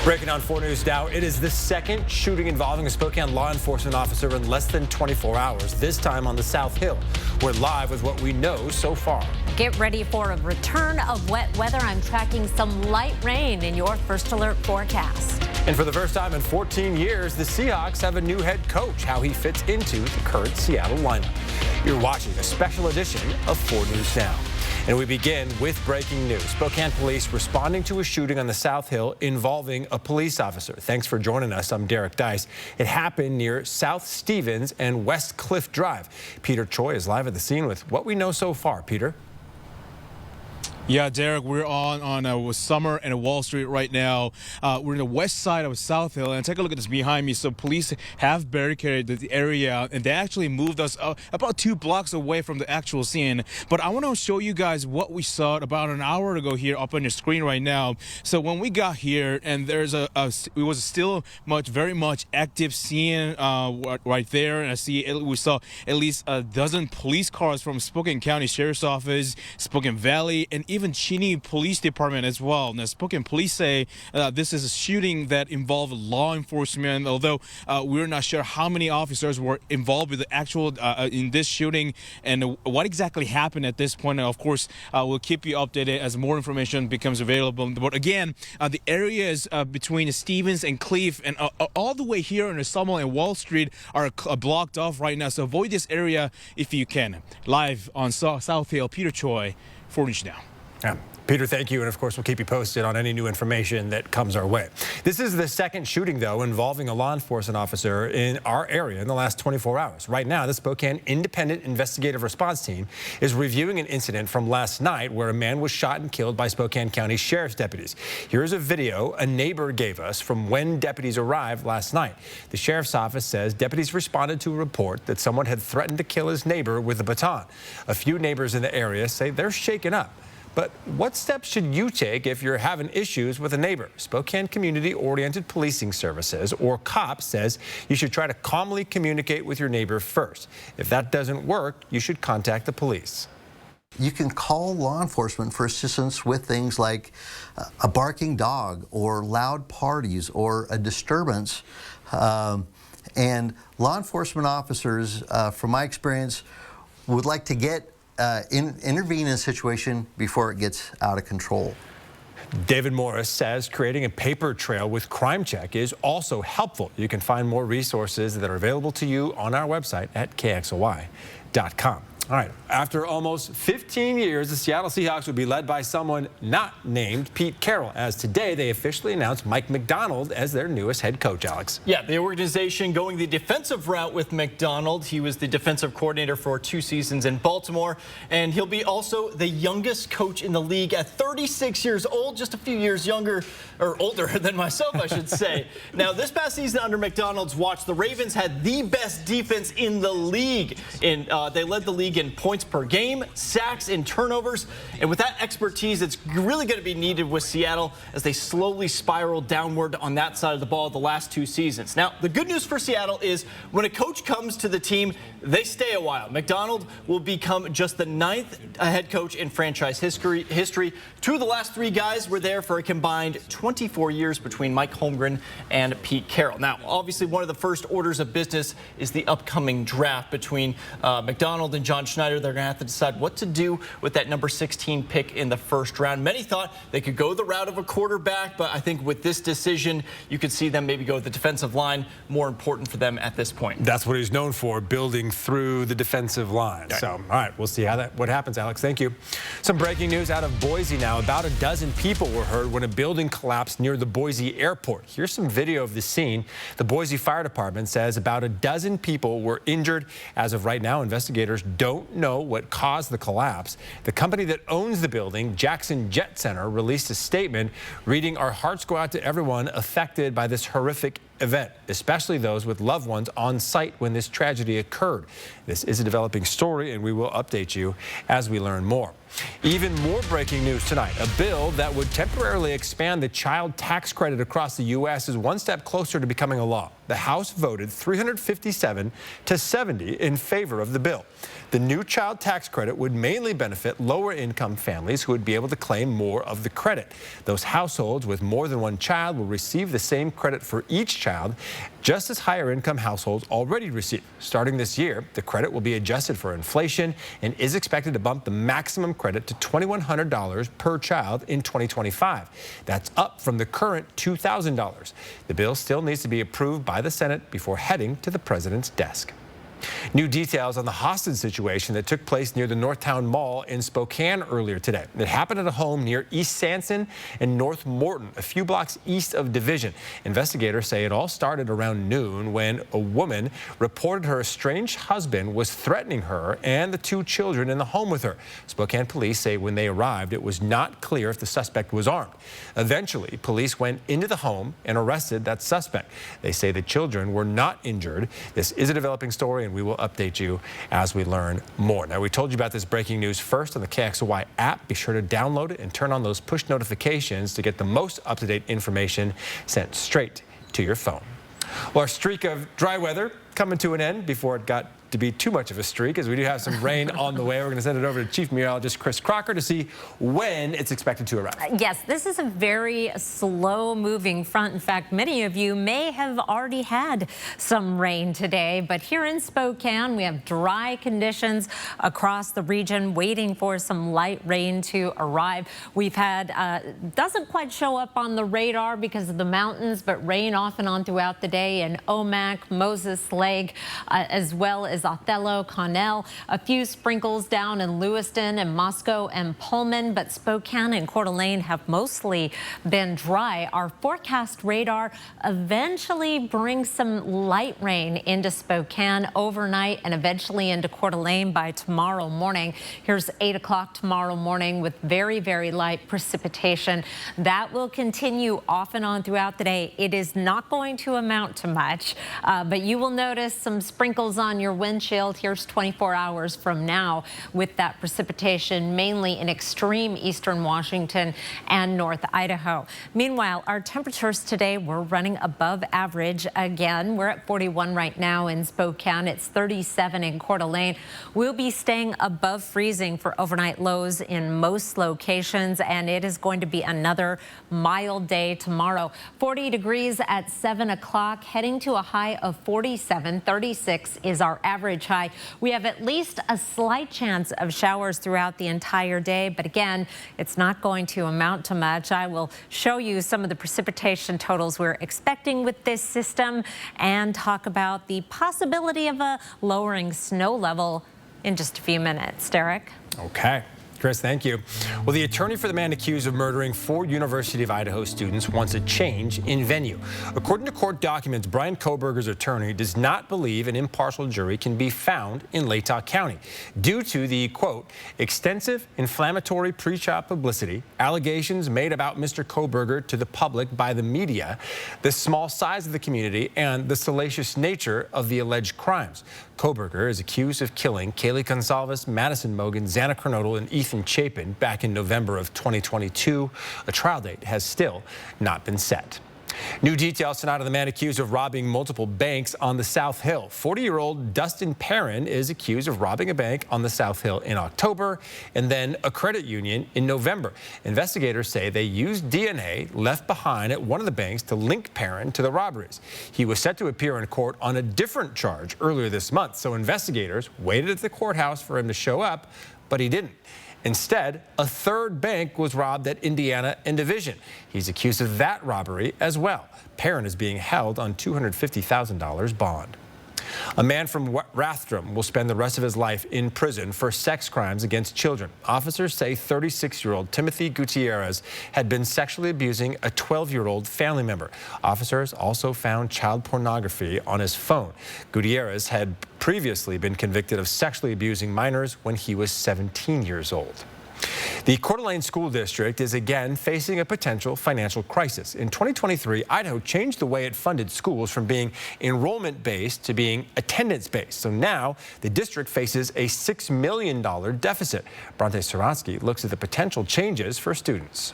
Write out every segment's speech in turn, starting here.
Breaking on 4 News now, it is the second shooting involving a Spokane law enforcement officer in less than 24 hours, this time on the South Hill. We're live with what we know so far. Get ready for a return of wet weather. I'm tracking some light rain in your first alert forecast. And for the first time in 14 years, the Seahawks have a new head coach, how he fits into the current Seattle lineup. You're watching a special edition of 4 News Now. And we begin with breaking news. Spokane police responding to a shooting on the South Hill involving a police officer. Thanks for joining us. I'm Derek Dice. It happened near South Stevens and West Cliff Drive. Peter Choi is live at the scene with what we know so far. Peter? Yeah, Derek, we're on Summer and Wall Street right now. We're in the west side of South Hill, and take a look at this behind me. So police have barricaded the area, and they actually moved us about 2 blocks away from the actual scene. But I want to show you guys what we saw about an hour ago here up on your screen right now. So when we got here, and there's it was still very much active scene right there, and we saw at least a dozen police cars from Spokane County Sheriff's Office, Spokane Valley, and even Cheney Police Department as well. Now, Spokane police say this is a shooting that involved law enforcement, although we're not sure how many officers were involved with the actual in this shooting and what exactly happened at this point. And of course, we'll keep you updated as more information becomes available. But again, the areas between Stevens and Cliff and all the way here on the Summer and Wall Street are blocked off right now. So avoid this area if you can. Live on South Hill, Peter Choi, 4 News Now. Yeah. Peter, thank you. And of course, we'll keep you posted on any new information that comes our way. This is the second shooting, though, involving a law enforcement officer in our area in the last 24 hours. Right now, the Spokane Independent Investigative Response Team is reviewing an incident from last night where a man was shot and killed by Spokane County Sheriff's deputies. Here's a video a neighbor gave us from when deputies arrived last night. The Sheriff's Office says deputies responded to a report that someone had threatened to kill his neighbor with a baton. A few neighbors in the area say they're shaken up. But what steps should you take if you're having issues with a neighbor? Spokane Community Oriented Policing Services, or COPS, says you should try to calmly communicate with your neighbor first. If that doesn't work, you should contact the police. You can call law enforcement for assistance with things like a barking dog or loud parties or a disturbance. And law enforcement officers, from my experience, would like to intervene in a situation before it gets out of control. David Morris says creating a paper trail with Crime Check is also helpful. You can find more resources that are available to you on our website at KXLY.com. All right, after almost 15 years, the Seattle Seahawks will be led by someone not named Pete Carroll, as today they officially announced Mike Macdonald as their newest head coach, Alex. Yeah, the organization going the defensive route with Macdonald. He was the defensive coordinator for 2 seasons in Baltimore, and he'll be also the youngest coach in the league at 36 years old, just a few years younger, or older than myself, I should say. Now, this past season under Macdonald's watch, the Ravens had the best defense in the league. They led the league in points per game, sacks, and turnovers. And with that expertise, it's really going to be needed with Seattle as they slowly spiral downward on that side of the ball the last 2 seasons. Now, the good news for Seattle is when a coach comes to the team, they stay a while. Macdonald will become just the 9th head coach in franchise history. 2 of the last 3 guys were there for a combined 24 years between Mike Holmgren and Pete Carroll. Now, obviously, one of the first orders of business is the upcoming draft between Macdonald and John Schneider. They're going to have to decide what to do with that number 16 pick in the first round. Many thought they could go the route of a quarterback, but I think with this decision, you could see them maybe go with the defensive line, more important for them at this point. That's what he's known for, building through the defensive line. So, all right, we'll see what happens, Alex. Thank you. Some breaking news out of Boise now. About a dozen people were hurt when a building collapsed near the Boise airport. Here's some video of the scene. The Boise Fire Department says about a dozen people were injured. As of right now, investigators don't know what caused the collapse. The company that owns the building, Jackson Jet Center, released a statement reading, "Our hearts go out to everyone affected by this horrific event, especially those with loved ones on site when this tragedy occurred. This is a developing story, and we will update you as we learn more. Even more breaking news tonight. A bill that would temporarily expand the child tax credit across the U.S. is one step closer to becoming a law. The House voted 357 to 70 in favor of the bill. The new child tax credit would mainly benefit lower-income families who would be able to claim more of the credit. Those households with more than one child will receive the same credit for each child, just as higher-income households already receive. Starting this year, the credit will be adjusted for inflation and is expected to bump the maximum credit to $2,100 per child in 2025. That's up from the current $2,000. The bill still needs to be approved by the Senate before heading to the president's desk. New details on the hostage situation that took place near the Northtown Mall in Spokane earlier today. It happened at a home near East Sanson and North Morton, a few blocks east of Division. Investigators say it all started around noon when a woman reported her estranged husband was threatening her and the two children in the home with her. Spokane police say when they arrived, it was not clear if the suspect was armed. Eventually, police went into the home and arrested that suspect. They say the children were not injured. This is a developing story, and we will update you as we learn more. Now, we told you about this breaking news first on the KXLY app. Be sure to download it and turn on those push notifications to get the most up-to-date information sent straight to your phone. Well, our streak of dry weather coming to an end before it got to be too much of a streak, as we do have some rain on the way. We're going to send it over to Chief Meteorologist Chris Crocker to see when it's expected to arrive. Yes, this is a very slow-moving front. In fact, many of you may have already had some rain today, but here in Spokane, we have dry conditions across the region, waiting for some light rain to arrive. We've had, doesn't quite show up on the radar because of the mountains, but rain off and on throughout the day in Omak, Moses Lake, as well as Othello, Connell, a few sprinkles down in Lewiston and Moscow and Pullman, but Spokane and Coeur d'Alene have mostly been dry. Our forecast radar eventually brings some light rain into Spokane overnight and eventually into Coeur d'Alene by tomorrow morning. Here's 8 o'clock tomorrow morning with very, very light precipitation. That will continue off and on throughout the day. It is not going to amount to much, but you will notice some sprinkles on your windshield. Here's 24 hours from now with that precipitation mainly in extreme eastern Washington and North Idaho. Meanwhile, our temperatures today, we're running above average again. We're at 41 right now in Spokane. It's 37 in Coeur d'Alene. We'll be staying above freezing for overnight lows in most locations, and it is going to be another mild day tomorrow. 40 degrees at 7 o'clock, heading to a high of 47. 36 is our average high. We have at least a slight chance of showers throughout the entire day, but again, it's not going to amount to much. I will show you some of the precipitation totals we're expecting with this system and talk about the possibility of a lowering snow level in just a few minutes. Derek? Okay. Chris, thank you. Well, the attorney for the man accused of murdering 4 University of Idaho students wants a change in venue. According to court documents, Bryan Kohberger's attorney does not believe an impartial jury can be found in Latah County due to the, quote, extensive inflammatory pre-trial publicity, allegations made about Mr. Kohberger to the public by the media, the small size of the community, and the salacious nature of the alleged crimes. Kohberger is accused of killing Kaylee Gonsalves, Madison Mogen, Xana Kernodle, and Ethan Chapin back in November of 2022. A trial date has still not been set. New details tonight on the man accused of robbing multiple banks on the South Hill. 40-year-old Dustin Perrin is accused of robbing a bank on the South Hill in October and then a credit union in November. Investigators say they used DNA left behind at one of the banks to link Perrin to the robberies. He was set to appear in court on a different charge earlier this month, so investigators waited at the courthouse for him to show up, but he didn't. Instead, a third bank was robbed at Indiana and Division. He's accused of that robbery as well. Perrin is being held on $250,000 bond. A man from Rathdrum will spend the rest of his life in prison for sex crimes against children. Officers say 36-year-old Timothy Gutierrez had been sexually abusing a 12-year-old family member. Officers also found child pornography on his phone. Gutierrez had previously been convicted of sexually abusing minors when he was 17 years old. The Coeur d'Alene School District is again facing a potential financial crisis. In 2023, Idaho changed the way it funded schools from being enrollment-based to being attendance-based. So now the district faces a $6 million deficit. Bronte Sorotsky looks at the potential changes for students.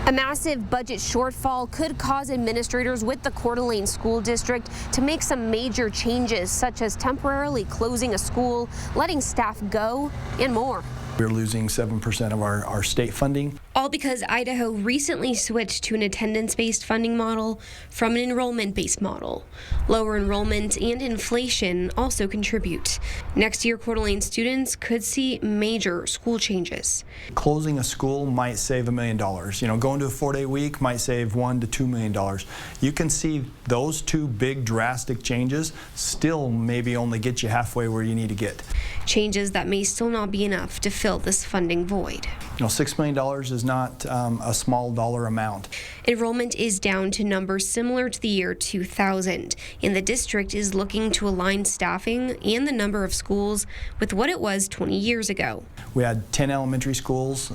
A massive budget shortfall could cause administrators with the Coeur d'Alene School District to make some major changes, such as temporarily closing a school, letting staff go, and more. We're losing 7% of our state funding. All because Idaho recently switched to an attendance-based funding model from an enrollment-based model. Lower enrollment and inflation also contribute. Next year, Coeur d'Alene students could see major school changes. Closing a school might save $1 million. You know, going to a 4-day week might save $1 to $2 million. You can see those two big drastic changes still maybe only get you halfway where you need to get. Changes that may still not be enough to fill this funding void. You know, $6 million is not a small dollar amount. Enrollment is down to numbers similar to the year 2000, and the district is looking to align staffing and the number of schools with what it was 20 years ago. We had 10 elementary schools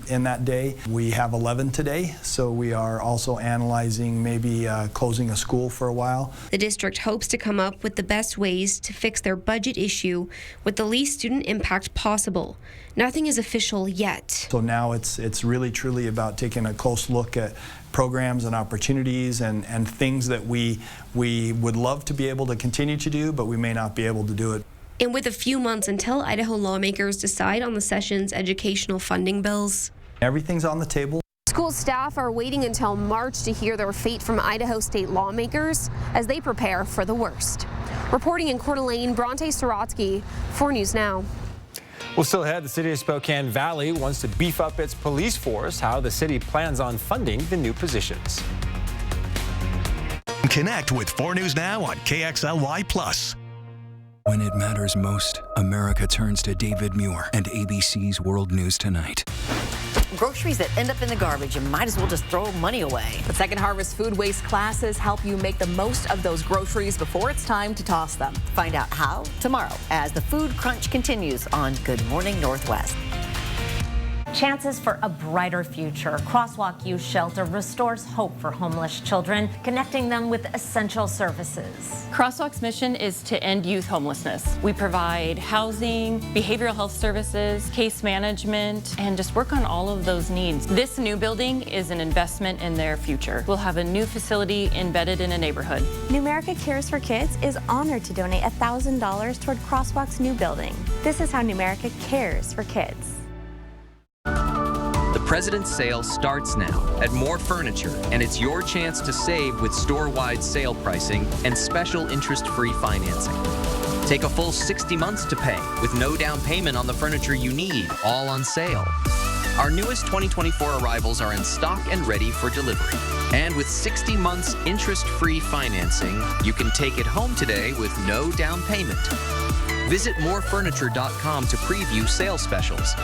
in that day. We have 11 today, so we are also analyzing maybe closing a school for a while. The district hopes to come up with the best ways to fix their budget issue with the least student impact possible. Nothing is official yet. So now it's really truly about taking a close look at programs and opportunities and things that we would love to be able to continue to do, but we may not be able to do it. And with a few months until Idaho lawmakers decide on the session's educational funding bills, everything's on the table. School staff are waiting until March to hear their fate from Idaho state lawmakers as they prepare for the worst. Reporting in Coeur d'Alene, Bronte Sorotsky, 4 News Now. Well, still ahead, the city of Spokane Valley wants to beef up its police force. How the city plans on funding the new positions. Connect with 4 News Now on KXLY+. When it matters most, America turns to David Muir and ABC's World News Tonight. Groceries that end up in the garbage, you might as well just throw money away. The Second Harvest Food Waste classes help you make the most of those groceries before it's time to toss them. Find out how tomorrow as the food crunch continues on Good Morning Northwest. Chances for a brighter future. Crosswalk Youth Shelter restores hope for homeless children, connecting them with essential services. Crosswalk's mission is to end youth homelessness. We provide housing, behavioral health services, case management, and just work on all of those needs. This new building is an investment in their future. We'll have a new facility embedded in a neighborhood. New America Cares for Kids is honored to donate $1,000 toward Crosswalk's new building. This is how New America cares for kids. The President's Sale starts now at More Furniture, and it's your chance to save with store-wide sale pricing and special interest-free financing. Take a full 60 months to pay with no down payment on the furniture you need, all on sale. Our newest 2024 arrivals are in stock and ready for delivery. And with 60 months interest-free financing, you can take it home today with no down payment. Visit morefurniture.com to preview sales specials.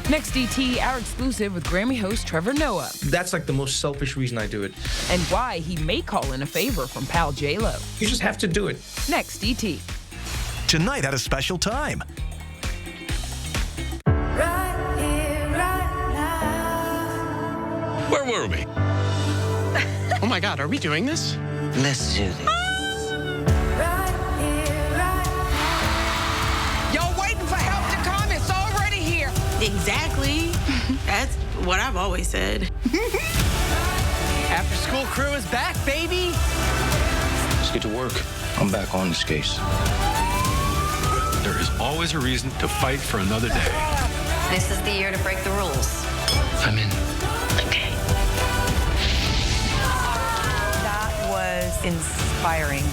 Next DT, our exclusive with Grammy host Trevor Noah. That's like the most selfish reason I do it. And why he may call in a favor from pal J-Lo. You just have to do it. Next DT. Tonight at a special time. Right here, right now. Where were we? Oh my God, are we doing this? Let's do this. Exactly. That's what I've always said. After School Crew is back, baby. Let's get to work. I'm back on this case. There is always a reason to fight for another day. This is the year to break the rules. I'm in. Okay. That was inspiring.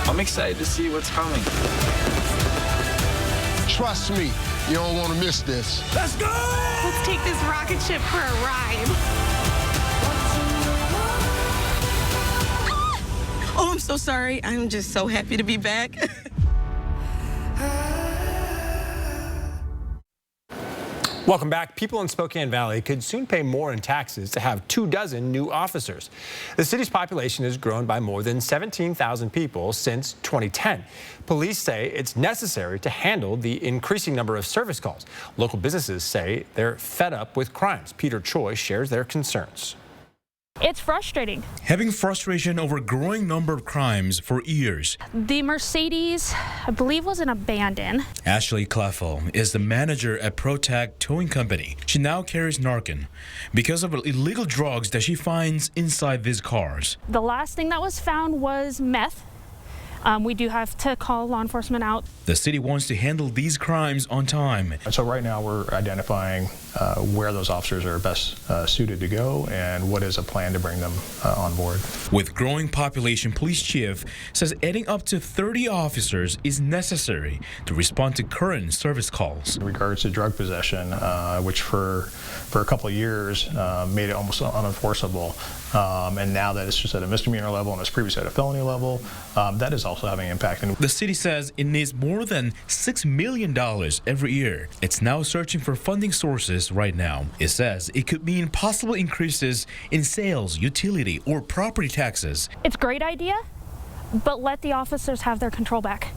I'm excited to see what's coming. Trust me, you don't want to miss this. Let's go! Let's take this rocket ship for a ride. Oh, I'm so sorry. I'm just so happy to be back. Welcome back. People in Spokane Valley could soon pay more in taxes to have 24 new officers. The city's population has grown by more than 17,000 people since 2010. Police say it's necessary to handle the increasing number of service calls. Local businesses say they're fed up with crimes. Peter Choi shares their concerns. It's frustrating. Having frustration over a growing number of crimes for years. The Mercedes, I believe, was an abandoned. Ashley Claffel is the manager at ProTac Towing Company. She now carries Narcan because of illegal drugs that she finds inside these cars. The last thing that was found was meth. We do have to call law enforcement out. The city wants to handle these crimes on time. So right now we're identifying where those officers are best suited to go and what is a plan to bring them on board. With growing population, police chief says adding up to 30 officers is necessary to respond to current service calls. In regards to drug possession, which for a couple of years made it almost unenforceable, and now that it's just at a misdemeanor level and it's previously at a felony level, that is also having an impact. The city says it needs more than $6 million every year. It's now searching for funding sources right now. It says it could mean possible increases in sales, utility, or property taxes. It's a great idea, but let the officers have their control back.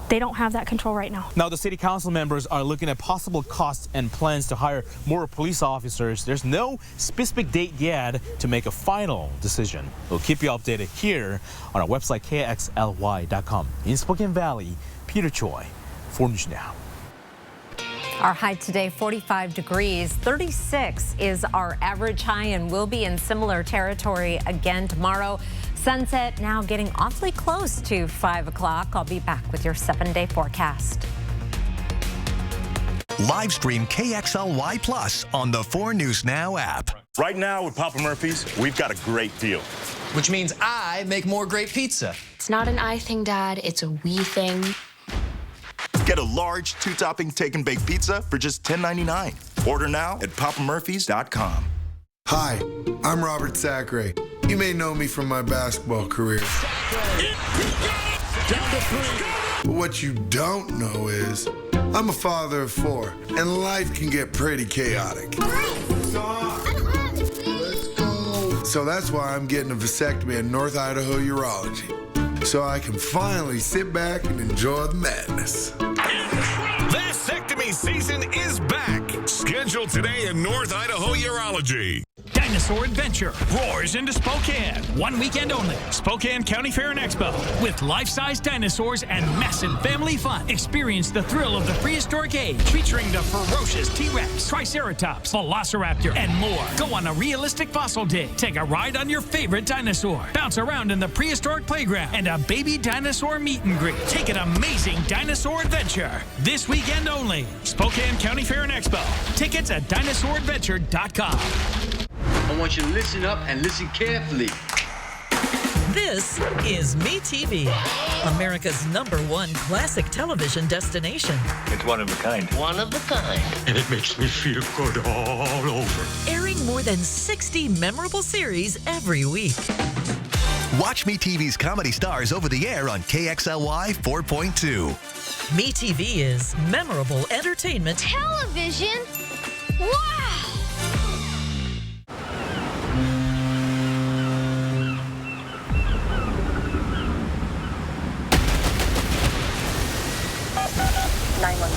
They don't have that control right now. Now, the city council members are looking at possible costs and plans to hire more police officers. There's no specific date yet to make a final decision. We'll keep you updated here on our website, KXLY.com. In Spokane Valley, Peter Choi, 4 News Now. Our high today, 45 degrees. 36 is our average high, and we'll be in similar territory again tomorrow. Sunset now getting awfully close to 5 o'clock. I'll be back with your 7-day forecast. Live stream KXLY Plus on the 4 News Now app. Right now with Papa Murphy's, we've got a great deal. Which means I make more great pizza. It's not an I thing, Dad. It's a we thing. Get a large 2-topping take and bake pizza for just $10.99. Order now at papamurphys.com. Hi, I'm Robert Sacre. You may know me from my basketball career. But what you don't know is I'm a father of 4, and life can get pretty chaotic. So that's why I'm getting a vasectomy at North Idaho Urology, so I can finally sit back and enjoy the madness. Vasectomy season is back. Scheduled today in North Idaho Urology. Dinosaur Adventure roars into Spokane. 1 weekend only. Spokane County Fair and Expo. With life-size dinosaurs and massive family fun. Experience the thrill of the prehistoric age. Featuring the ferocious T-Rex, Triceratops, Velociraptor, and more. Go on a realistic fossil dig. Take a ride on your favorite dinosaur. Bounce around in the prehistoric playground. And a baby dinosaur meet and greet. Take an amazing dinosaur adventure. This weekend only. Spokane County Fair and Expo. Tickets at dinosauradventure.com. I want you to listen up and listen carefully. This is MeTV, America's #1 classic television destination. It's one of a kind. One of a kind. And it makes me feel good all over. Airing more than 60 memorable series every week. Watch MeTV's comedy stars over the air on KXLY 4.2. MeTV is memorable entertainment. Television? Wow!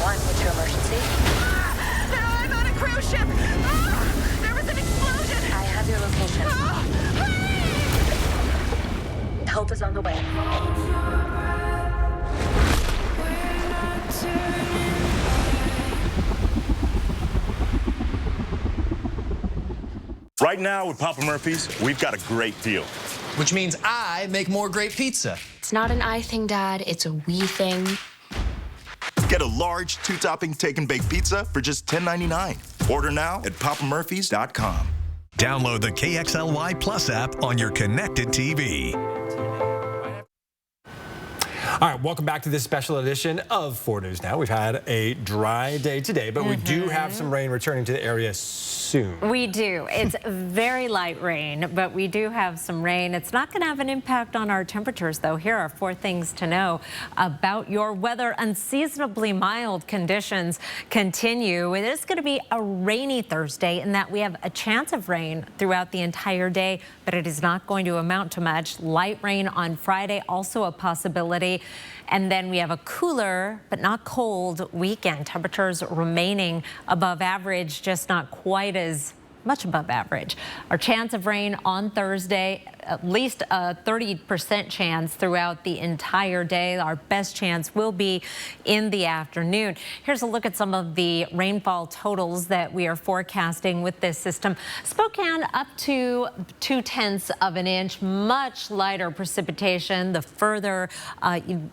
What's your emergency? I'm on a cruise ship! There was an explosion! I have your location. Please! Help is on the way. Right now with Papa Murphy's, we've got a great deal. Which means I make more great pizza. It's not an I thing, Dad. It's a we thing. Get a large 2-topping take and bake pizza for just $10.99. Order now at papamurphys.com. Download the KXLY Plus app on your connected TV. All right, welcome back to this special edition of 4 News Now. We've had a dry day today, but we do have some rain returning to the area soon. We do. It's very light rain, but we do have some rain. It's not going to have an impact on our temperatures, though. Here are 4 things to know about your weather. Unseasonably mild conditions continue. It is going to be a rainy Thursday in that we have a chance of rain throughout the entire day, but it is not going to amount to much. Light rain on Friday, also a possibility. And then we have a cooler but not cold weekend. Temperatures remaining above average, just not quite as much above average. Our chance of rain on Thursday, at least a 30% chance throughout the entire day. Our best chance will be in the afternoon. Here's a look at some of the rainfall totals that we are forecasting with this system. Spokane up to 0.2 of an inch, much lighter precipitation. The further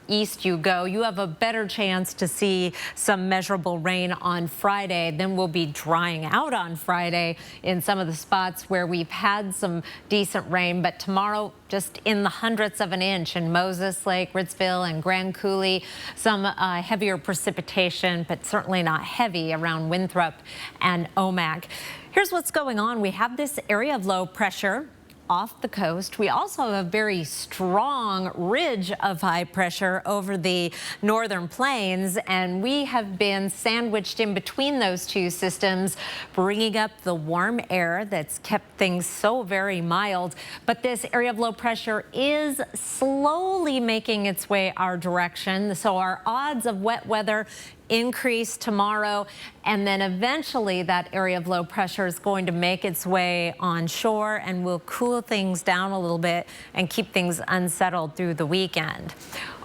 east you go, you have a better chance to see some measurable rain on Friday. Then we'll be drying out on Friday in some of the spots where we've had some decent rain, but tomorrow just in the hundredths of an inch in Moses Lake, Ritzville, and Grand Coulee. Some heavier precipitation, but certainly not heavy around Winthrop and Omak. Here's what's going on. We have this area of low pressure off the coast. We also have a very strong ridge of high pressure over the northern plains, and we have been sandwiched in between those two systems, bringing up the warm air that's kept things so very mild. But this area of low pressure is slowly making its way our direction, so our odds of wet weather increase tomorrow, and then eventually that area of low pressure is going to make its way onshore and will cool things down a little bit and keep things unsettled through the weekend.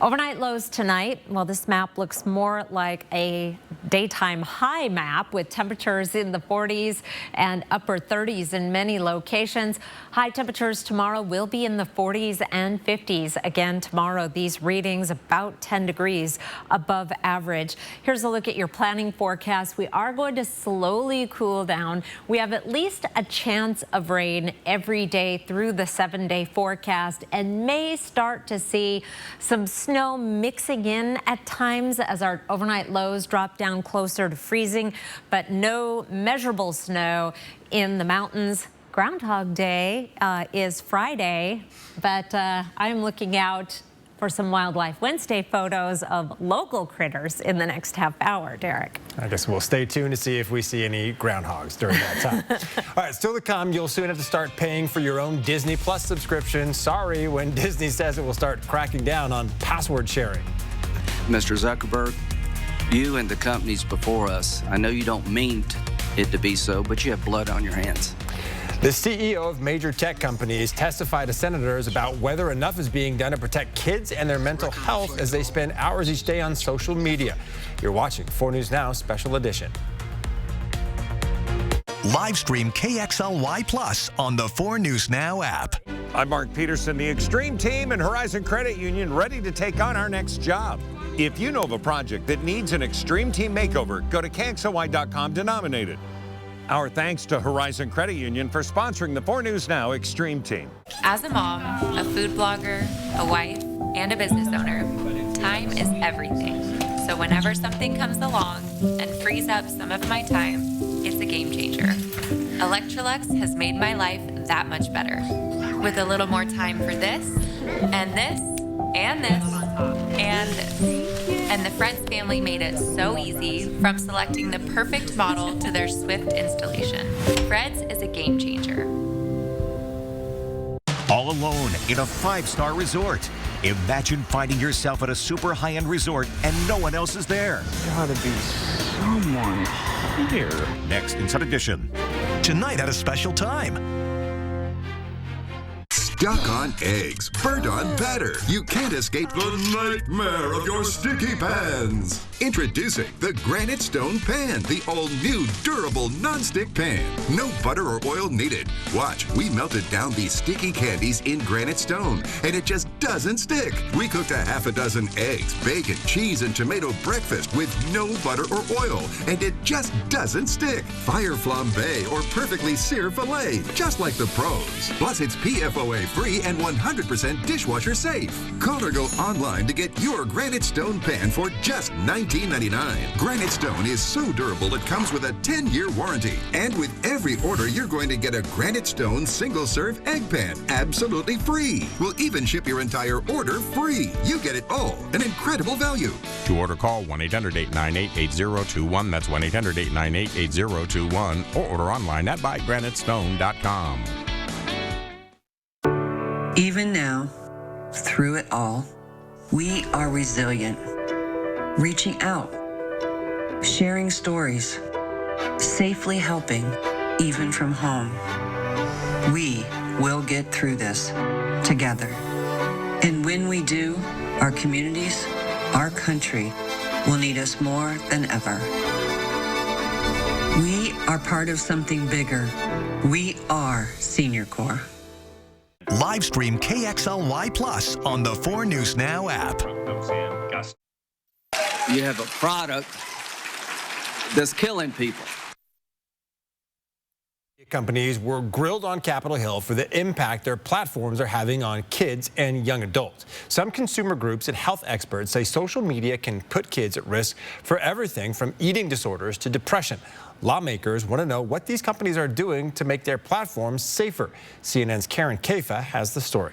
Overnight lows tonight, well, this map looks more like a daytime high map with temperatures in the 40s and upper 30s in many locations. High temperatures tomorrow will be in the 40s and 50s. Again, tomorrow, these readings about 10 degrees above average. Here's a look at your planning forecast. We are going to slowly cool down. We have at least a chance of rain every day through the 7-day forecast and may start to see some snow mixing in at times as our overnight lows drop down closer to freezing, but no measurable snow in the mountains. Groundhog Day is Friday, but I'm looking out for some Wildlife Wednesday photos of local critters in the next half hour, Derek. I guess we'll stay tuned to see if we see any groundhogs during that time. All right, still to come, you'll soon have to start paying for your own Disney Plus subscription. Sorry when Disney says it will start cracking down on password sharing. Mr. Zuckerberg, you and the companies before us, I know you don't mean it to be so, but you have blood on your hands. The CEO of major tech companies testified to senators about whether enough is being done to protect kids and their mental health as they spend hours each day on social media. You're watching 4 News Now Special Edition. Live stream KXLY Plus on the 4 News Now app. I'm Mark Peterson, the Extreme Team and Horizon Credit Union, ready to take on our next job. If you know of a project that needs an Extreme Team makeover, go to KXLY.com to nominate it. Our thanks to Horizon Credit Union for sponsoring the 4 News Now Extreme Team. As a mom, a food blogger, a wife, and a business owner, time is everything. So whenever something comes along and frees up some of my time, it's a game changer. Electrolux has made my life that much better. With a little more time for this, and this, and this, and this. And the Fred's family made it so easy, from selecting the perfect model to their swift installation. Fred's is a game changer. All alone in a 5-star resort. Imagine finding yourself at a super high-end resort and no one else is there. Gotta be someone here. Next Inside Edition. Tonight at a special time. Stuck on eggs, burnt on batter. You can't escape the nightmare of your sticky pans. Introducing the Granite Stone Pan, the all-new durable non-stick pan. No butter or oil needed. Watch, we melted down these sticky candies in Granite Stone, and it just doesn't stick. We cooked a half a dozen eggs, bacon, cheese, and tomato breakfast with no butter or oil, and it just doesn't stick. Fire flambe or perfectly seared filet, just like the pros. Plus, it's PFOA-free and 100% dishwasher safe. Call or go online to get your Granite Stone Pan for just $19.99. Granite Stone is so durable it comes with a 10-year warranty. And with every order, you're going to get a Granite Stone single-serve egg pan absolutely free. We'll even ship your entire order free. You get it all. An incredible value. To order, call 1-800-898-8021. That's 1-800-898-8021. Or order online at buygranitestone.com. Even now, through it all, we are resilient. Reaching out, sharing stories, safely helping, even from home. We will get through this together. And when we do, our communities, our country will need us more than ever. We are part of something bigger. We are Senior Corps. Live stream KXLY Plus on the 4 News Now app. You have a product that's killing people. Companies were grilled on Capitol Hill for the impact their platforms are having on kids and young adults. Some consumer groups and health experts say social media can put kids at risk for everything from eating disorders to depression. Lawmakers want to know what these companies are doing to make their platforms safer. CNN's Karen Kaifa has the story.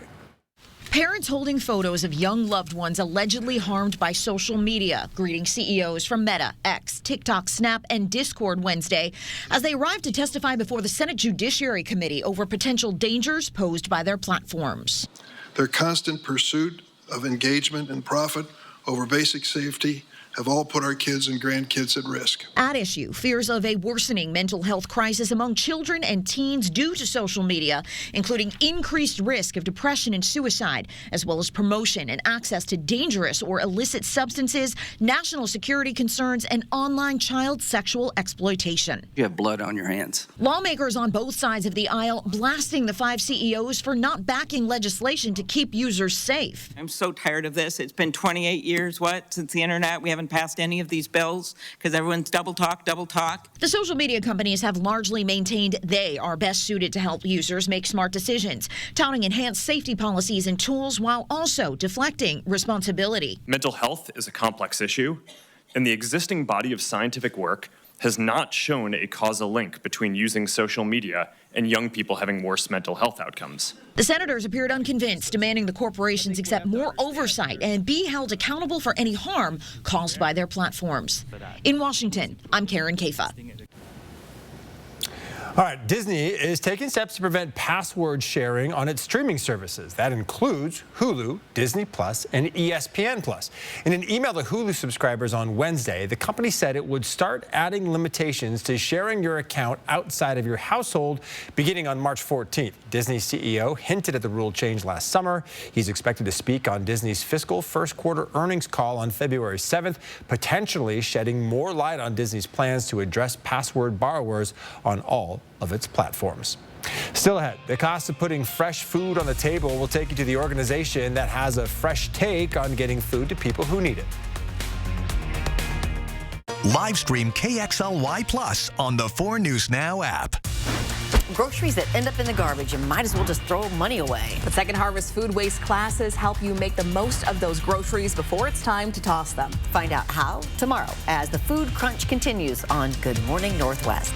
Parents holding photos of young loved ones allegedly harmed by social media, greeting CEOs from Meta, X, TikTok, Snap, and Discord Wednesday as they arrived to testify before the Senate Judiciary Committee over potential dangers posed by their platforms. Their constant pursuit of engagement and profit over basic safety have all put our kids and grandkids at risk. At issue, fears of a worsening mental health crisis among children and teens due to social media, including increased risk of depression and suicide, as well as promotion and access to dangerous or illicit substances, national security concerns, and online child sexual exploitation. You have blood on your hands. Lawmakers on both sides of the aisle blasting the 5 CEOs for not backing legislation to keep users safe. I'm so tired of this. It's been 28 years, since the internet. We haven't passed any of these bills because everyone's double talk. The social media companies have largely maintained they are best suited to help users make smart decisions, touting enhanced safety policies and tools while also deflecting responsibility. Mental health is a complex issue, and the existing body of scientific work has not shown a causal link between using social media and young people having worse mental health outcomes. The senators appeared unconvinced, demanding the corporations accept more oversight and be held accountable for any harm caused by their platforms. In Washington, I'm Karen Kaifa. All right, Disney is taking steps to prevent password sharing on its streaming services. That includes Hulu, Disney Plus, and ESPN Plus. In an email to Hulu subscribers on Wednesday, the company said it would start adding limitations to sharing your account outside of your household beginning on March 14th. Disney CEO hinted at the rule change last summer. He's expected to speak on Disney's fiscal first quarter earnings call on February 7th, potentially shedding more light on Disney's plans to address password borrowers on all of its platforms. Still ahead, the cost of putting fresh food on the table will take you to the organization that has a fresh take on getting food to people who need it. Live stream KXLY Plus on the 4 News Now app. Groceries that end up in the garbage, you might as well just throw money away. But Second Harvest food waste classes help you make the most of those groceries before it's time to toss them. Find out how tomorrow as the food crunch continues on Good Morning Northwest.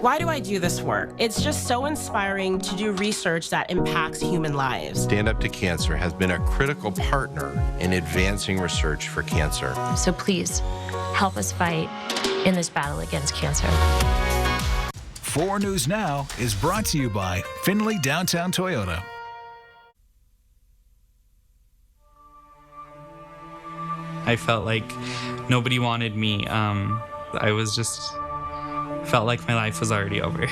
Why do I do this work? It's just so inspiring to do research that impacts human lives. Stand Up to Cancer has been a critical partner in advancing research for cancer. So please help us fight in this battle against cancer. 4 News Now is brought to you by Findlay Downtown Toyota. I felt like nobody wanted me. I was just felt like my life was already over.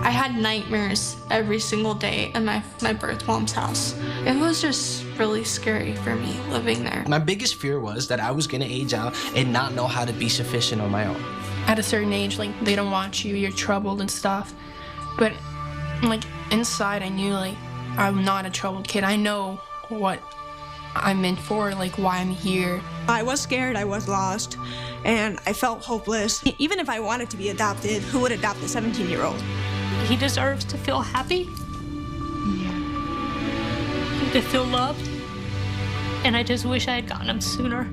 I had nightmares every single day at my birth mom's house. It was just really scary for me living there. My biggest fear was that I was gonna age out and not know how to be sufficient on my own. At a certain age, like, they don't want you, you're troubled and stuff. But, like, inside I knew, like, I'm not a troubled kid. I know what I'm meant for, like, why I'm here. I was scared, I was lost, and I felt hopeless. Even if I wanted to be adopted, who would adopt a 17-year-old? He deserves to feel happy, to feel loved, and I just wish I had gotten him sooner.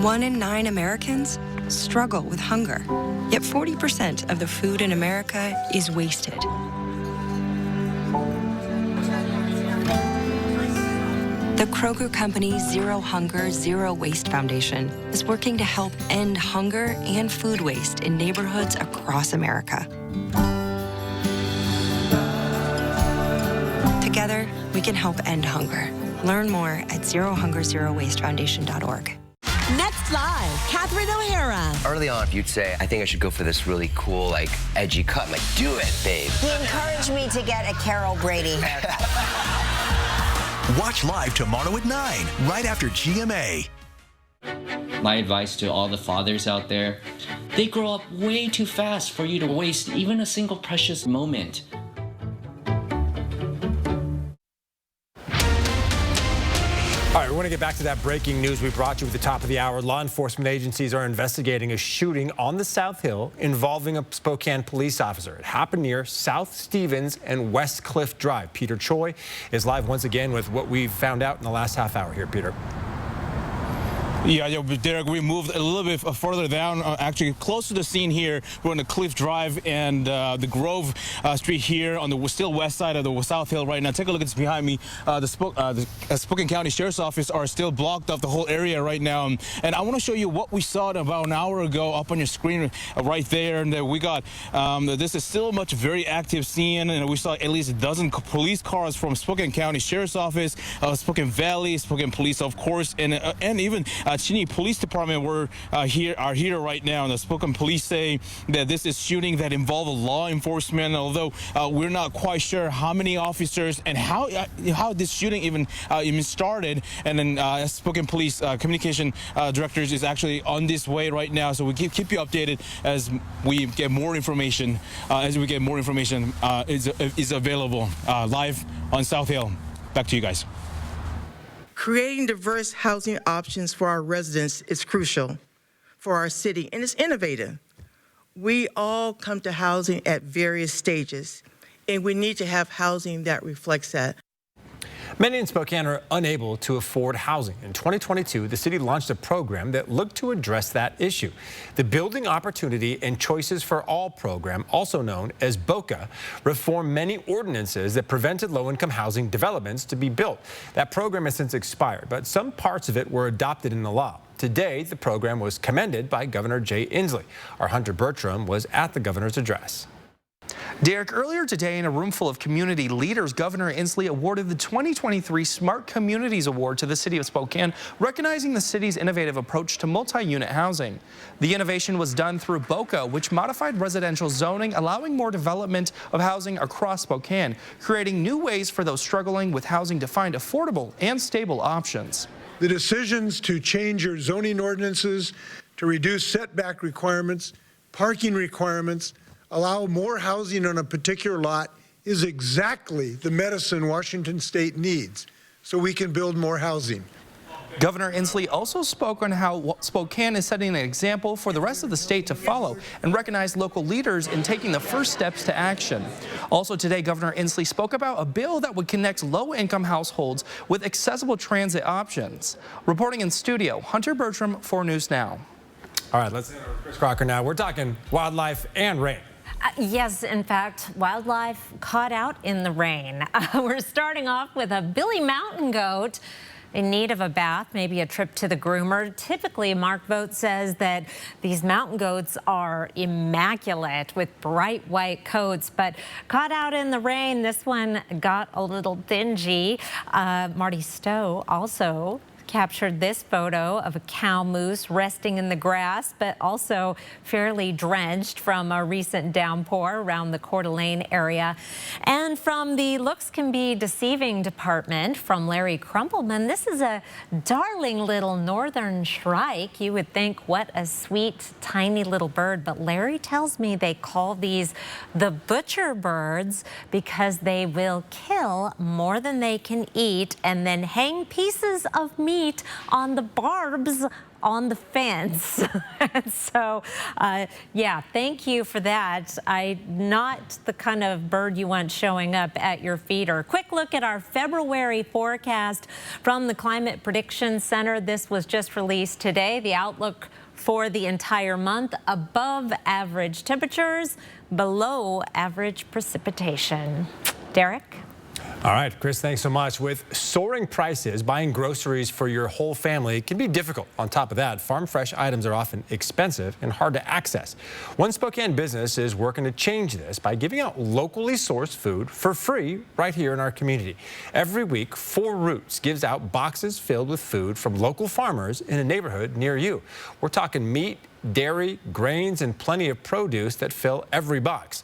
One in 9 Americans struggle with hunger, yet 40% of the food in America is wasted. The Kroger Company Zero Hunger, Zero Waste Foundation is working to help end hunger and food waste in neighborhoods across America. Together, we can help end hunger. Learn more at zerohungerzerowastefoundation.org. Next Live, Catherine O'Hara. Early on, you'd say, I think I should go for this really cool, like, edgy cut. I'm like, do it, babe. He encouraged me to get a Carol Brady haircut. Watch live tomorrow at 9, right after GMA. My advice to all the fathers out there, they grow up way too fast for you to waste even a single precious moment. All right, we want to get back to that breaking news we brought you at the top of the hour. Law enforcement agencies are investigating a shooting on the South Hill involving a Spokane police officer. It happened near South Stevens and West Cliff Drive. Peter Choi is live once again with what we've found out in the last half hour here, Peter. Yeah, Derek, we moved a little bit further down, actually close to the scene here. We're on the Cliff Drive and the Grove Street here on the still west side of the South Hill right now. Take a look at this behind me. The Spokane County Sheriff's Office are still blocked off the whole area right now. And I want to show you what we saw about an hour ago up on your screen right there. And we got, this is still much very active scene. And we saw at least a dozen police cars from Spokane County Sheriff's Office, Spokane Valley, Spokane Police, of course, and even Cheney Police Department are here right now. And the Spokane Police say that this is shooting that involved law enforcement, although we're not quite sure how many officers and how this shooting even started. And then Spokane Police Communication Directors is actually on this way right now, so we keep you updated as we get more information. Is available live on South Hill. Back to you guys. Creating diverse housing options for our residents is crucial for our city, and it's innovative. We all come to housing at various stages, and we need to have housing that reflects that. Many in Spokane are unable to afford housing. In 2022, the city launched a program that looked to address that issue. The Building Opportunity and Choices for All program, also known as BOCA, reformed many ordinances that prevented low-income housing developments to be built. That program has since expired, but some parts of it were adopted in the law. Today, the program was commended by Governor Jay Inslee. Our Hunter Bertram was at the governor's address. Derek, earlier today in a room full of community leaders, Governor Inslee awarded the 2023 Smart Communities Award to the city of Spokane, recognizing the city's innovative approach to multi-unit housing. The innovation was done through BOCA, which modified residential zoning, allowing more development of housing across Spokane, creating new ways for those struggling with housing to find affordable and stable options. The decisions to change your zoning ordinances, to reduce setback requirements, parking requirements, allow more housing on a particular lot is exactly the medicine Washington State needs so we can build more housing. Governor Inslee also spoke on how Spokane is setting an example for the rest of the state to follow and recognized local leaders in taking the first steps to action. Also today, Governor Inslee spoke about a bill that would connect low-income households with accessible transit options. Reporting in studio, Hunter Bertram, 4 News Now. All right, let's Chris Crocker now. We're talking wildlife and rain. Yes, in fact, wildlife caught out in the rain. We're starting off with a Billy Mountain goat in need of a bath, maybe a trip to the groomer. Typically, Mark Vogt says that these mountain goats are immaculate with bright white coats, but caught out in the rain, this one got a little dingy. Marty Stowe also captured this photo of a cow moose resting in the grass, but also fairly drenched from a recent downpour around the Coeur d'Alene area. And from the looks can be deceiving department, from Larry Crumpleman, this is a darling little northern shrike. You would think, what a sweet, tiny little bird, but Larry tells me they call these the butcher birds because they will kill more than they can eat and then hang pieces of meat on the barbs on the fence. So, yeah, thank you for that. Not the kind of bird you want showing up at your feeder. Quick look at our February forecast from the Climate Prediction Center. This was just released today. The outlook for the entire month: above average temperatures, below average precipitation. Derek? All right, Chris, thanks so much. With soaring prices, buying groceries for your whole family can be difficult. On top of that, farm fresh items are often expensive and hard to access. One Spokane business is working to change this by giving out locally sourced food for free right here in our community. Every week, 4 Roots gives out boxes filled with food from local farmers in a neighborhood near you. We're talking meat, dairy, grains, and plenty of produce that fill every box.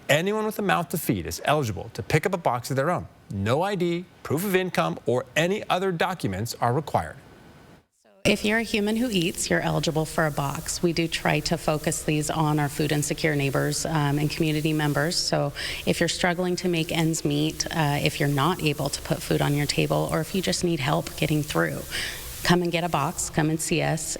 Anyone with a mouth to feed is eligible to pick up a box of their own. No ID, proof of income, or any other documents are required. If you're a human who eats, you're eligible for a box. We do try to focus these on our food insecure neighbors and community members. So if you're struggling to make ends meet, if you're not able to put food on your table, or if you just need help getting through, come and get a box, come and see us.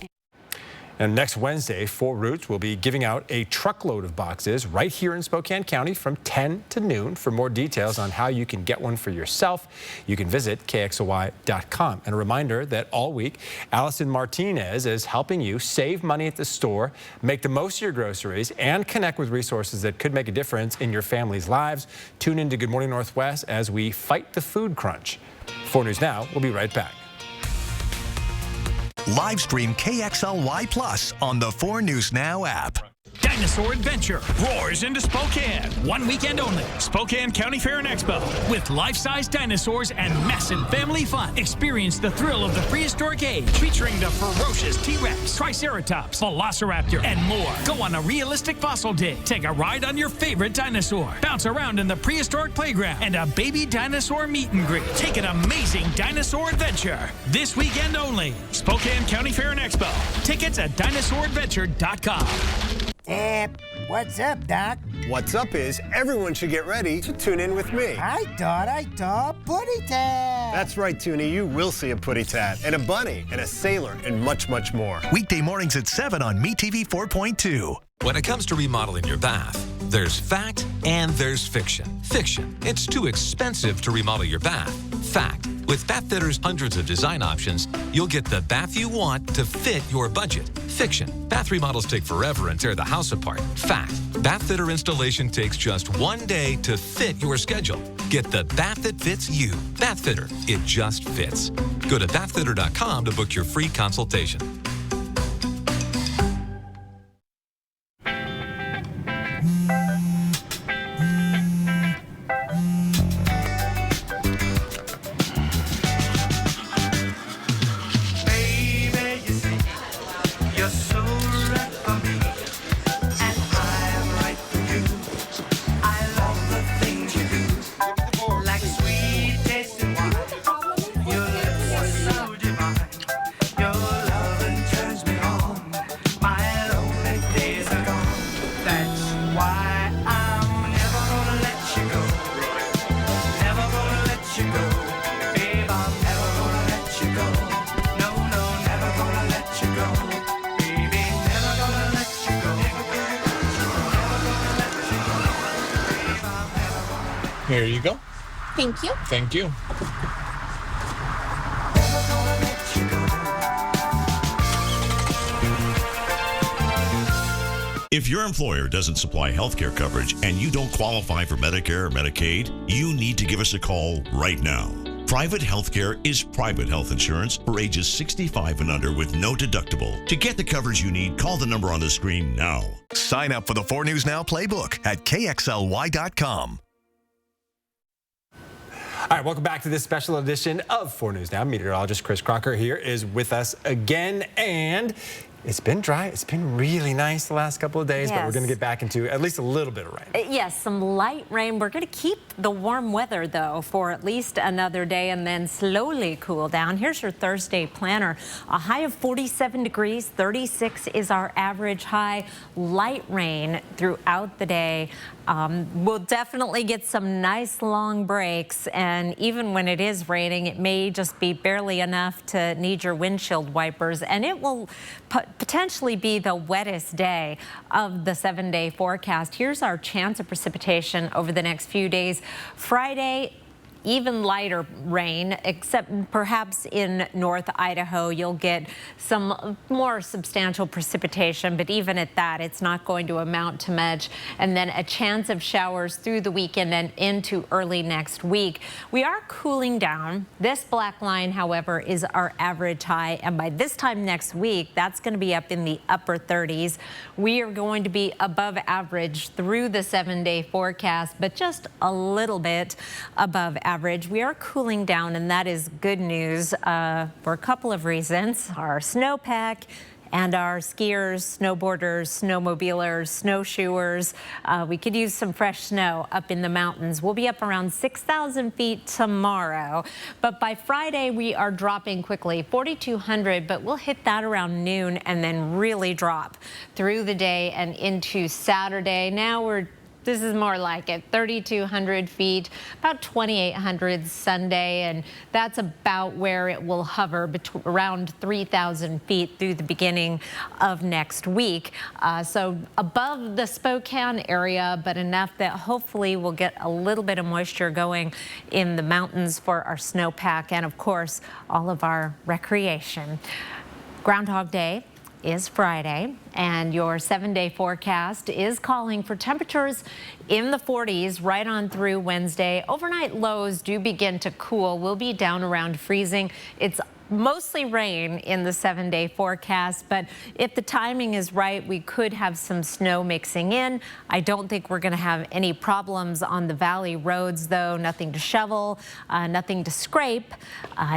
And next Wednesday, 4 Roots will be giving out a truckload of boxes right here in Spokane County from 10 to noon. For more details on how you can get one for yourself, you can visit KXLY.com. And a reminder that all week, Allison Martinez is helping you save money at the store, make the most of your groceries, and connect with resources that could make a difference in your family's lives. Tune in to Good Morning Northwest as we fight the food crunch. 4 News Now, we'll be right back. Live stream KXLY Plus on the 4 News Now app. Dinosaur Adventure roars into Spokane. One weekend only. Spokane County Fair and Expo. With life-size dinosaurs and massive family fun. Experience the thrill of the prehistoric age. Featuring the ferocious T-Rex, Triceratops, Velociraptor, and more. Go on a realistic fossil dig. Take a ride on your favorite dinosaur. Bounce around in the prehistoric playground. And a baby dinosaur meet and greet. Take an amazing dinosaur adventure. This weekend only. Spokane County Fair and Expo. Tickets at dinosauradventure.com. What's up, Doc? What's up is everyone should get ready to tune in with me. I thought Putty Tat. That's right, Toonie. You will see a Putty Tat and a bunny and a sailor and much, much more. Weekday mornings at 7 on MeTV 4.2. When it comes to remodeling your bath, there's fact and there's fiction. Fiction, it's too expensive to remodel your bath. Fact, with Bathfitter's hundreds of design options, you'll get the bath you want to fit your budget. Fiction, bath remodels take forever and tear the house apart. Fact, Bathfitter installation takes just 1 day to fit your schedule. Get the bath that fits you. Bathfitter, it just fits. Go to bathfitter.com to book your free consultation. Here you go. Thank you. Thank you. If your employer doesn't supply health care coverage and you don't qualify for Medicare or Medicaid, you need to give us a call right now. Private healthcare is private health insurance for ages 65 and under with no deductible. To get the coverage you need, call the number on the screen now. Sign up for the 4 News Now playbook at KXLY.com. All right, welcome back to this special edition of 4 News Now. Meteorologist Chris Crocker here is with us again, and it's been dry. It's been really nice the last couple of days, but we're going to get back into at least a little bit of rain. Yes, some light rain. We're going to keep the warm weather, though, for at least another day and then slowly cool down. Here's your Thursday planner. A high of 47 degrees, 36 is our average high. Light rain throughout the day. We'll definitely get some nice long breaks, and even when it is raining, it may just be barely enough to need your windshield wipers, and it will potentially be the wettest day of the 7-day forecast. Here's our chance of precipitation over the next few days. Friday, even lighter rain, except perhaps in North Idaho, you'll get some more substantial precipitation, but even at that, it's not going to amount to much. And then a chance of showers through the weekend and into early next week. We are cooling down. This black line, however, is our average high, and by this time next week, that's going to be up in the upper 30s. We are going to be above average through the 7-day forecast, but just a little bit above average. We are cooling down, and that is good news for a couple of reasons. Our snowpack and our skiers, snowboarders, snowmobilers, snowshoers, we could use some fresh snow up in the mountains. We'll be up around 6,000 feet tomorrow, but by Friday we are dropping quickly, 4,200, but we'll hit that around noon and then really drop through the day and into Saturday. Now this is more like it, 3,200 feet, about 2,800 Sunday, and that's about where it will hover, around 3,000 feet through the beginning of next week. So above the Spokane area, but enough that hopefully we'll get a little bit of moisture going in the mountains for our snowpack and, of course, all of our recreation. Groundhog Day is Friday, and your 7-day forecast is calling for temperatures in the 40s right on through Wednesday. Overnight lows do begin to cool. We'll be down around freezing. It's mostly rain in the 7-day forecast, but if the timing is right, we could have some snow mixing in. I don't think we're going to have any problems on the valley roads, though. Nothing to shovel, nothing to scrape,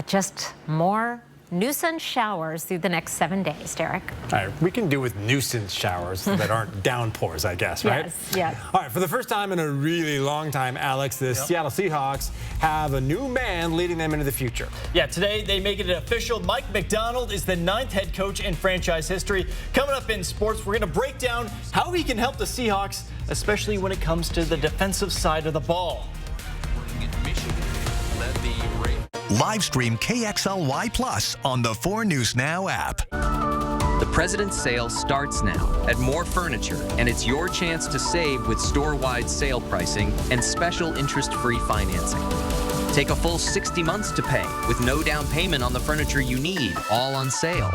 just more nuisance showers through the next 7 days, Derek. All right, we can do with nuisance showers that aren't downpours, I guess, right? Yes, yes. All right, for the first time in a really long time, Alex, the Seattle Seahawks have a new man leading them into the future. Yeah, today they make it official. Mike Macdonald is the 9th head coach in franchise history. Coming up in sports, we're going to break down how he can help the Seahawks, especially when it comes to the defensive side of the ball. Live stream KXLY Plus on the 4 News Now app. The President's Sale starts now at More Furniture, and it's your chance to save with store-wide sale pricing and special interest-free financing. Take a full 60 months to pay with no down payment on the furniture you need, all on sale.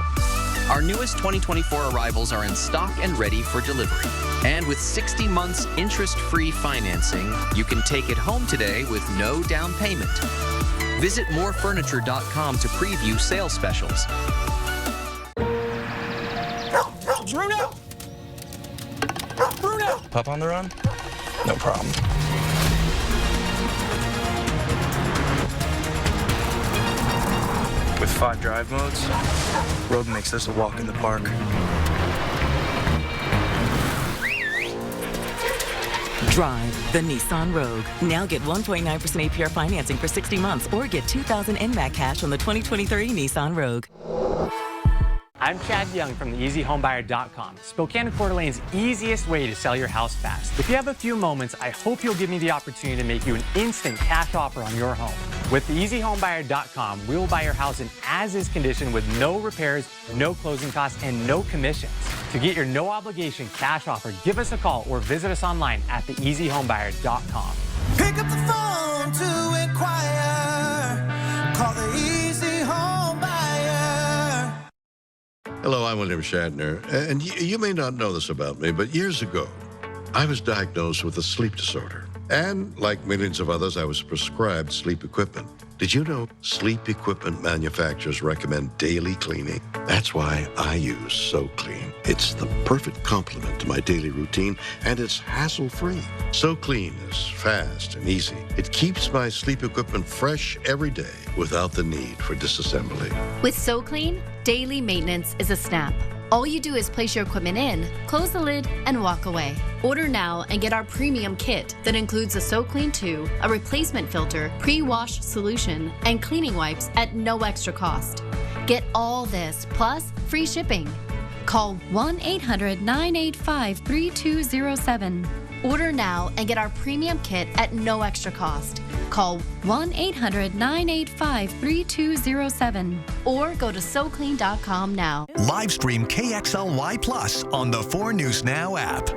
Our newest 2024 arrivals are in stock and ready for delivery. And with 60 months interest-free financing, you can take it home today with no down payment. Visit morefurniture.com to preview sales specials. Bruno! Bruno! Pup on the run? No problem. With 5 drive modes, Rogue makes this a walk in the park. Drive the Nissan Rogue. Now get 1.9% APR financing for 60 months or get $2,000 NMAC cash on the 2023 Nissan Rogue. I'm Chad Young from theeasyhomebuyer.com, Spokane and Coeur d'Alene's easiest way to sell your house fast. If you have a few moments, I hope you'll give me the opportunity to make you an instant cash offer on your home. With theeasyhomebuyer.com, we will buy your house in as-is condition with no repairs, no closing costs, and no commissions. To get your no-obligation cash offer, give us a call or visit us online at theeasyhomebuyer.com. Pick up the phone to inquire. Call the Easy Home Buyer. Hello, I'm William Shatner, and you may not know this about me, but years ago, I was diagnosed with a sleep disorder. And like millions of others, I was prescribed sleep equipment Did you know sleep equipment manufacturers recommend daily cleaning? That's why I use SoClean. It's the perfect complement to my daily routine, and it's hassle-free. SoClean is fast and easy. It keeps my sleep equipment fresh every day without the need for disassembly. With SoClean, daily maintenance is a snap. All you do is place your equipment in, close the lid, and walk away. Order now and get our premium kit that includes a SoClean 2, a replacement filter, pre-wash solution, and cleaning wipes at no extra cost. Get all this, plus free shipping. Call 1-800-985-3207. Order now and get our premium kit at no extra cost. Call 1-800-985-3207 or go to SoClean.com now. Live stream KXLY Plus on the 4 News Now app.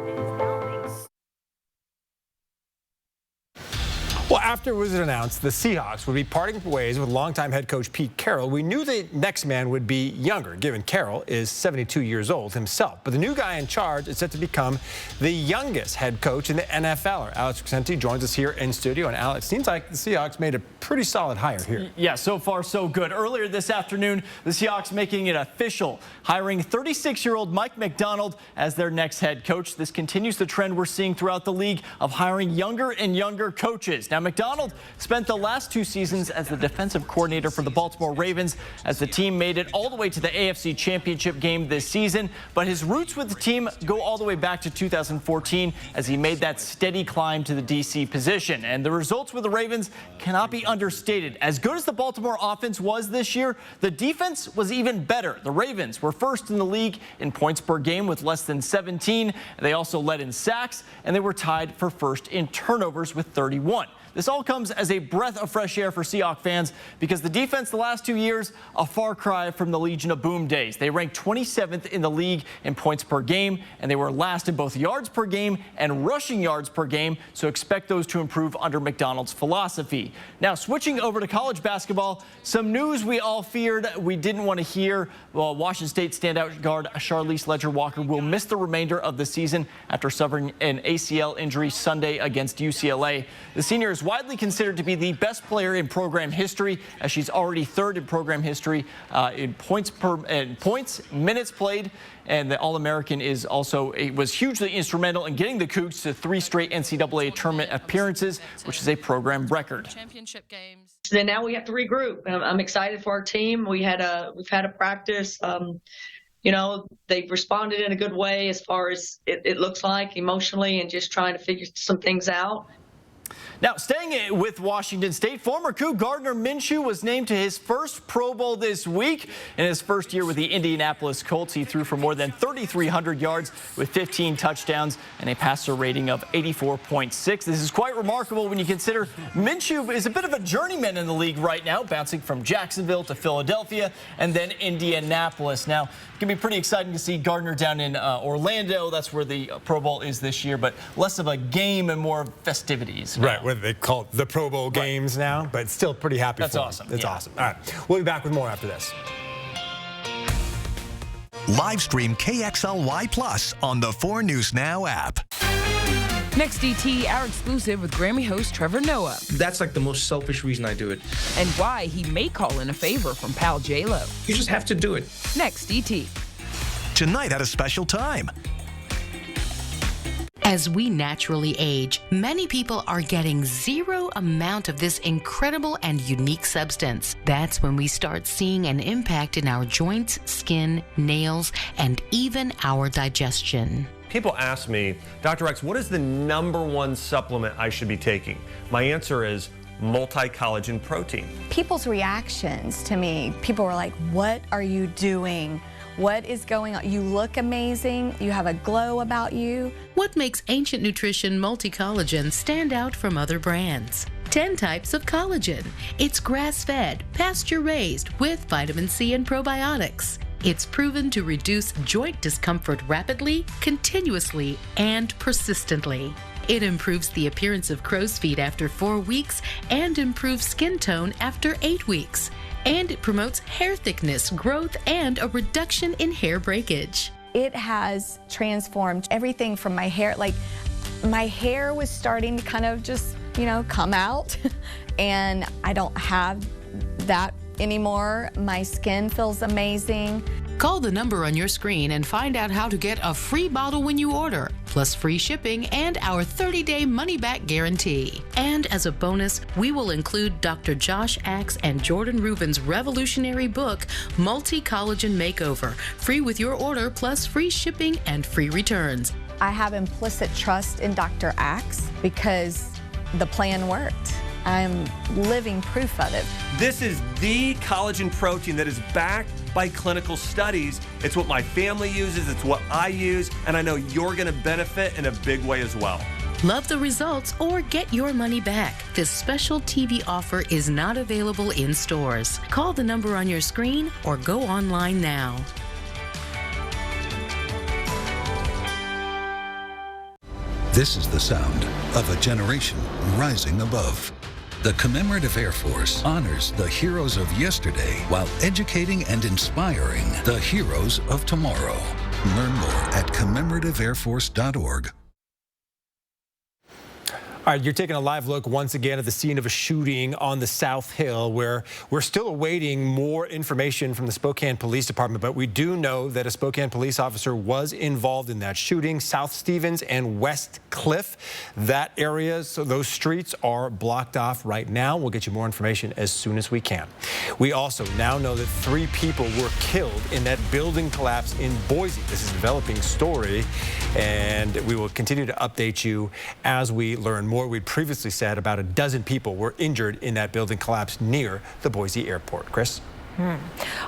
Well, after it was announced the Seahawks would be parting ways with longtime head coach Pete Carroll, we knew the next man would be younger, given Carroll is 72 years old himself. But the new guy in charge is set to become the youngest head coach in the NFL. Alex Crescenti joins us here in studio. And Alex, seems like the Seahawks made a pretty solid hire here. Yeah, so far so good. Earlier this afternoon, the Seahawks making it official, hiring 36-year-old Mike Macdonald as their next head coach. This continues the trend we're seeing throughout the league of hiring younger and younger coaches. Now, Macdonald spent the last 2 seasons as the defensive coordinator for the Baltimore Ravens as the team made it all the way to the AFC Championship game this season. But his roots with the team go all the way back to 2014 as he made that steady climb to the DC position. And the results with the Ravens cannot be understated. As good as the Baltimore offense was this year, the defense was even better. The Ravens were first in the league in points per game with less than 17. They also led in sacks, and they were tied for first in turnovers with 31. This all comes as a breath of fresh air for Seahawks fans because the defense the last 2 years, a far cry from the Legion of Boom days. They ranked 27th in the league in points per game, and they were last in both yards per game and rushing yards per game, so expect those to improve under Macdonald's philosophy. Now, switching over to college basketball, some news we all feared we didn't want to hear. Well, Washington State standout guard Charlize Ledger-Walker will miss the remainder of the season after suffering an ACL injury Sunday against UCLA. The senior is widely considered to be the best player in program history, as she's already third in program history in points, minutes played, and the All-American was hugely instrumental in getting the Cougs to 3 straight NCAA tournament appearances, which is a program record. Championship games. Then now we have to regroup. I'm excited for our team. We've had a practice. You know, they've responded in a good way as far as it looks like emotionally and just trying to figure some things out. Now, staying with Washington State, former Coug Gardner Minshew was named to his first Pro Bowl this week. In his first year with the Indianapolis Colts, he threw for more than 3,300 yards with 15 touchdowns and a passer rating of 84.6. This is quite remarkable when you consider Minshew is a bit of a journeyman in the league right now, bouncing from Jacksonville to Philadelphia and then Indianapolis. Now, it can be pretty exciting to see Gardner down in Orlando. That's where the Pro Bowl is this year, but less of a game and more festivities. Right, what they call it the Pro Bowl games now, but still pretty happy for him. That's awesome. That's awesome. All right, we'll be back with more after this. Live stream KXLY Plus on the 4 News Now app. Next DT, our exclusive with Grammy host Trevor Noah. That's like the most selfish reason I do it. And why he may call in a favor from pal J-Lo. You just have to do it. Next DT. Tonight at a special time. As we naturally age, many people are getting zero amount of this incredible and unique substance. That's when we start seeing an impact in our joints, skin, nails, and even our digestion. People ask me, Dr. X, what is the #1 supplement I should be taking? My answer is multi-collagen protein. People's reactions to me, people were like, what are you doing? What is going on? You look amazing. You have a glow about you. What makes Ancient Nutrition Multi-Collagen stand out from other brands? 10 types of collagen. It's grass-fed, pasture-raised with vitamin C and probiotics. It's proven to reduce joint discomfort rapidly, continuously, and persistently. It improves the appearance of crow's feet after 4 weeks and improves skin tone after 8 weeks. And it promotes hair thickness, growth, and a reduction in hair breakage. It has transformed everything from my hair. Like, my hair was starting to kind of just come out. And I don't have that anymore. My skin feels amazing. Call the number on your screen and find out how to get a free bottle when you order, plus free shipping and our 30-day money-back guarantee. And as a bonus, we will include Dr. Josh Axe and Jordan Rubin's revolutionary book, Multi-Collagen Makeover, free with your order, plus free shipping and free returns. I have implicit trust in Dr. Axe because the plan worked. I'm living proof of it. This is the collagen protein that is backed by clinical studies. It's what my family uses, it's what I use, and I know you're gonna benefit in a big way as well. Love the results or get your money back. This special TV offer is not available in stores. Call the number on your screen or go online now. This is the sound of a generation rising above. The Commemorative Air Force honors the heroes of yesterday while educating and inspiring the heroes of tomorrow. Learn more at commemorativeairforce.org. All right, you're taking a live look once again at the scene of a shooting on the South Hill, where we're still awaiting more information from the Spokane Police Department, but we do know that a Spokane police officer was involved in that shooting. South Stevens and West Cliff, that area, so those streets are blocked off right now. We'll get you more information as soon as we can. We also now know that 3 people were killed in that building collapse in Boise. This is a developing story, and we will continue to update you as we learn more. We'd previously said about a dozen people were injured in that building collapse near the Boise airport. Chris?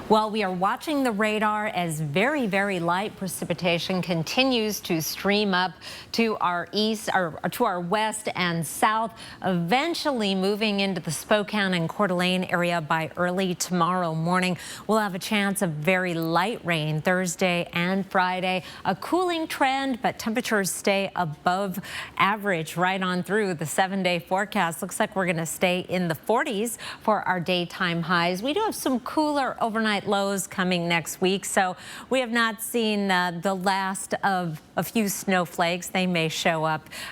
Well, we are watching the radar as very, very light precipitation continues to stream up to our east, or to our west and south, eventually moving into the Spokane and Coeur d'Alene area by early tomorrow morning. We'll have a chance of very light rain Thursday and Friday. A cooling trend, but temperatures stay above average right on through the 7-day forecast. Looks like we're going to stay in the 40s for our daytime highs. We do have some cooler overnight lows coming next week, so we have not seen the last of a few snowflakes. They may show up